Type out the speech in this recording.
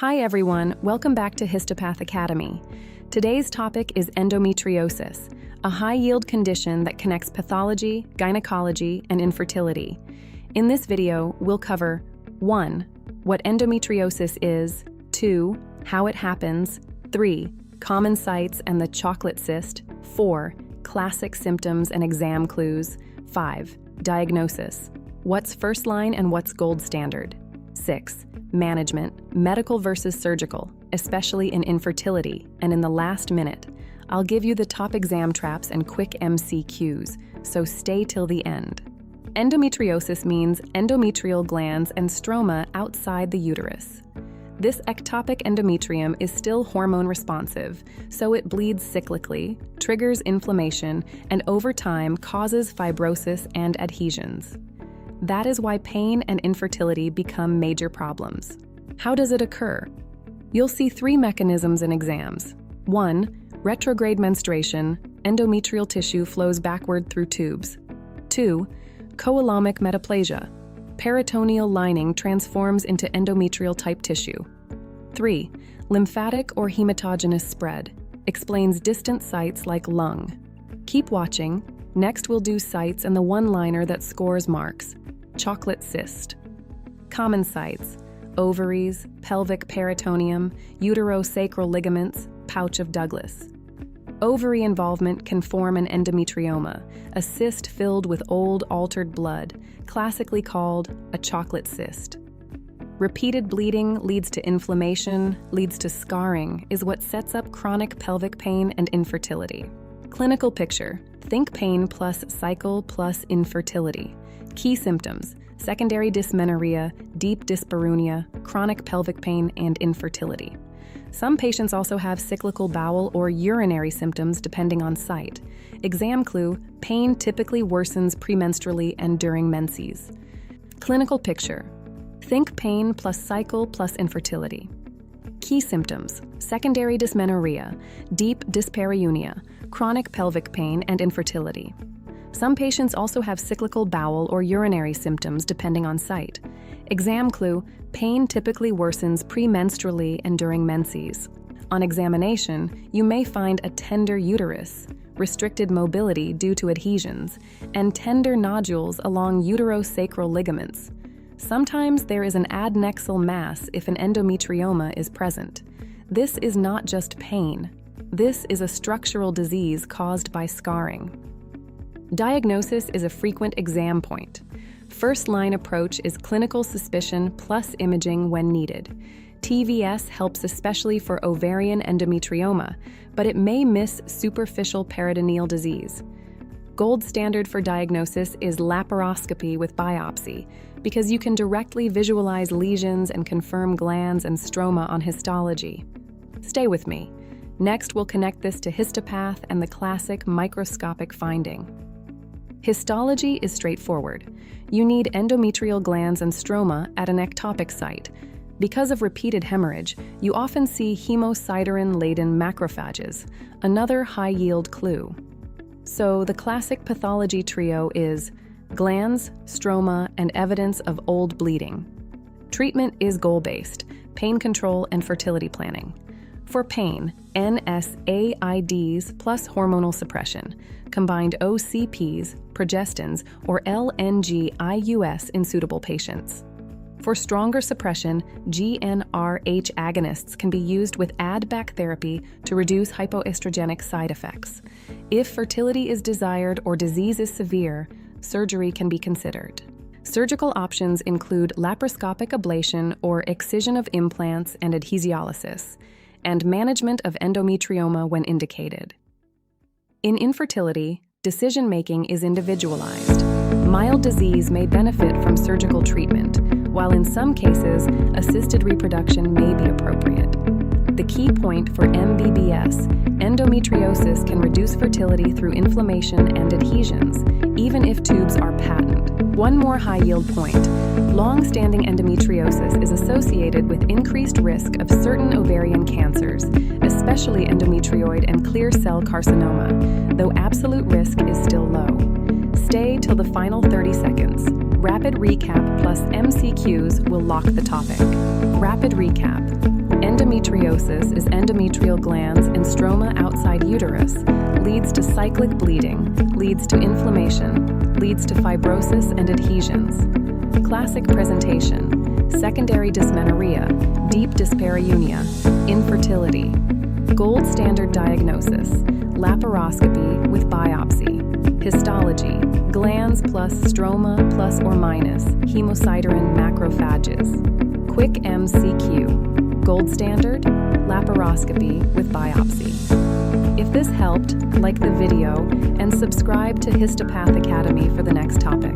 Hi everyone, welcome back to Histopath Academy. Today's topic is endometriosis, a high-yield condition that connects pathology, gynecology, and infertility. In this video, we'll cover 1. What endometriosis is, 2. How it happens, 3. Common sites and the chocolate cyst, 4. Classic symptoms and exam clues, 5. Diagnosis, what's first line and what's gold standard, 6. Management, medical versus surgical, especially in infertility, and in the last minute, I'll give you the top exam traps and quick MCQs, so stay till the end. Endometriosis means endometrial glands and stroma outside the uterus. This ectopic endometrium is still hormone responsive, so it bleeds cyclically, triggers inflammation, and over time causes fibrosis and adhesions. That is why pain and infertility become major problems. How does it occur? You'll see 3 mechanisms in exams. 1. Retrograde menstruation, endometrial tissue flows backward through tubes. 2. Coalomic metaplasia, peritoneal lining transforms into endometrial type tissue. 3. Lymphatic or hematogenous spread, explains distant sites like lung. Keep watching. Next we'll do sites and the one-liner that scores marks. Chocolate cyst. Common sites: ovaries, pelvic peritoneum, uterosacral ligaments, pouch of Douglas. Ovary involvement can form an endometrioma, a cyst filled with old altered blood, classically called a chocolate cyst. Repeated bleeding leads to inflammation, leads to scarring, is what sets up chronic pelvic pain and infertility. Clinical picture: think pain plus cycle plus infertility. Key symptoms: secondary dysmenorrhea, deep dyspareunia, chronic pelvic pain, and infertility. Some patients also have cyclical bowel or urinary symptoms depending on site. Exam clue: pain typically worsens premenstrually and during menses. Clinical picture: think pain plus cycle plus infertility. Key symptoms: secondary dysmenorrhea, deep dyspareunia, chronic pelvic pain, and infertility. Some patients also have cyclical bowel or urinary symptoms depending on site. Exam clue: pain typically worsens premenstrually and during menses. On examination, you may find a tender uterus, restricted mobility due to adhesions, and tender nodules along uterosacral ligaments. Sometimes there is an adnexal mass if an endometrioma is present. This is not just pain. This is a structural disease caused by scarring. Diagnosis is a frequent exam point. First-line approach is clinical suspicion plus imaging when needed. TVS helps especially for ovarian endometrioma, but it may miss superficial peritoneal disease. Gold standard for diagnosis is laparoscopy with biopsy, because you can directly visualize lesions and confirm glands and stroma on histology. Stay with me. Next, we'll connect this to histopath and the classic microscopic finding. Histology is straightforward. You need endometrial glands and stroma at an ectopic site. Because of repeated hemorrhage, you often see hemosiderin-laden macrophages, another high-yield clue. So the classic pathology trio is glands, stroma, and evidence of old bleeding. Treatment is goal-based, pain control and fertility planning. For pain, NSAIDs plus hormonal suppression, combined OCPs, progestins, or LNG-IUS in suitable patients. For stronger suppression, GnRH agonists can be used with add-back therapy to reduce hypoestrogenic side effects. If fertility is desired or disease is severe, surgery can be considered. Surgical options include laparoscopic ablation or excision of implants and adhesiolysis, and management of endometrioma when indicated. In infertility, decision-making is individualized. Mild disease may benefit from surgical treatment, while in some cases, assisted reproduction may be appropriate. The key point for MBBS, endometriosis can reduce fertility through inflammation and adhesions, even if tubes are patent. One more high-yield point: long-standing endometriosis is associated with increased risk of certain ovarian cancers, especially endometrioid and clear cell carcinoma, though absolute risk is still low. Stay till the final 30 seconds. Rapid recap plus MCQs will lock the topic. Rapid recap. Endometriosis is endometrial glands and stroma outside uterus, leads to cyclic bleeding, leads to inflammation, leads to fibrosis and adhesions. Classic presentation: secondary dysmenorrhea, deep dyspareunia, infertility. Gold standard diagnosis: laparoscopy with biopsy. Histology: glands plus stroma plus or minus hemosiderin macrophages. Quick MCQ: gold standard, laparoscopy with biopsy. If this helped, like the video and subscribe to Histopath Academy for the next topic.